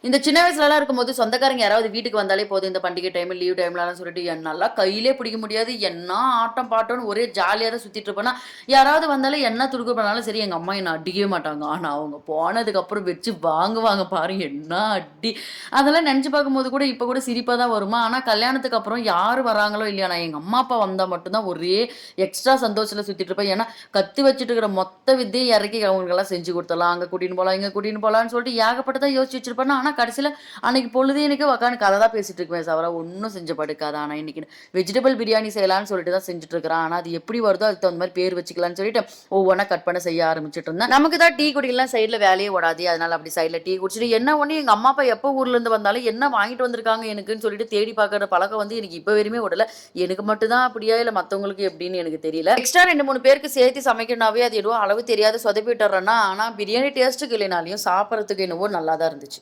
இந்த சின்ன வயசுலலாம் இருக்கும்போது சொந்தக்காரங்க யாராவது வீட்டுக்கு வந்தாலே போதும் இந்த பண்டிகை டைம், லீவ் டைம்லலாம் சொல்லிட்டு என்னாலாம் கையிலே பிடிக்க முடியாது. என்ன ஆட்டம் பாட்டம்னு ஒரே ஜாலியா தான் சுத்திட்டு இருப்பேனா, யாராவது வந்தாலும் என்ன துடுக்கு பண்ணாலும் சரி எங்க அம்மா என்ன அடிக்கவே மாட்டாங்க. ஆனா அவங்க போனதுக்கப்புறம் வச்சு வாங்குவாங்க பாரு என்ன அடி. அதெல்லாம் நெனச்சு பார்க்கும்போது கூட இப்ப கூட சிரிப்பா தான் வருமா, ஆனா கல்யாணத்துக்கு அப்புறம் யாரு வராங்களோ இல்லையோ, நான் எங்க அம்மா, அப்பா வந்தா மட்டும் தான் ஒரே எக்ஸ்ட்ரா சந்தோஷத்துல சுத்திட்டு இருப்பேன். ஏன்னா கத்து வச்சுட்டு இருக்கிற மொத்த வித்தையும் இறக்கி அவங்களுக்கெல்லாம் செஞ்சு குடுத்துடலாம். அங்க கூட்டின்னு போலாம், இங்க கூட்டின்னு போலான்னு சொல்லிட்டு ஏகப்பட்டதா யோசிச்சு வச்சிருப்பேன். ஆனா கடைசியில அன்னைக்கு பொழுதேன்னைக்கு உட்காந்து கதை தான் பேசிட்டு இருக்குமே தவிர ஒன்னும் செஞ்ச படுக்காது. ஆனா இன்னைக்கு வெஜிடபிள் பிரியாணி செய்யலாம்னு சொல்லிட்டு தான் செஞ்சுட்டு இருக்கிறேன். ஆனா அது எப்படி வருதோ அதுக்கு தகுந்த மாதிரி பேர் வச்சுக்கலாம்னு சொல்லிட்டு ஒவ்வொன்றா கட் பண்ண செய்ய ஆரம்பிச்சுட்டு இருந்தேன். நமக்கு தான் டீ குடிக்கலாம் சைடுல வேலையே ஓடாது. அதனால அப்படி சைடுல டீ குடிச்சிட்டு என்ன ஒண்ணு எங்க அம்மா அப்பா எப்போ ஊர்ல இருந்து வந்தாலும் என்ன வாங்கிட்டு வந்திருக்காங்க எனக்குன்னு சொல்லிட்டு தேடி பார்க்கற பழக்கம் வந்து எனக்கு இப்ப வரையுமே விடல. எனக்கு மட்டும் தான் அப்படியா இல்ல மத்தவங்களுக்கு எப்படின்னு எனக்கு தெரியல. எக்ஸ்ட்ரா 2, 3 பேருக்கு சேர்த்து சமைக்கணும்னாவே அது எதுவும் அளவு தெரியாத சொதப்பி விட்டுறேன்னா, ஆனா பிரியாணி டேஸ்ட்டுக்கு இல்லைனாலையும் சாப்பிடறதுக்கு என்னவோ நல்லா தான் இருந்துச்சு.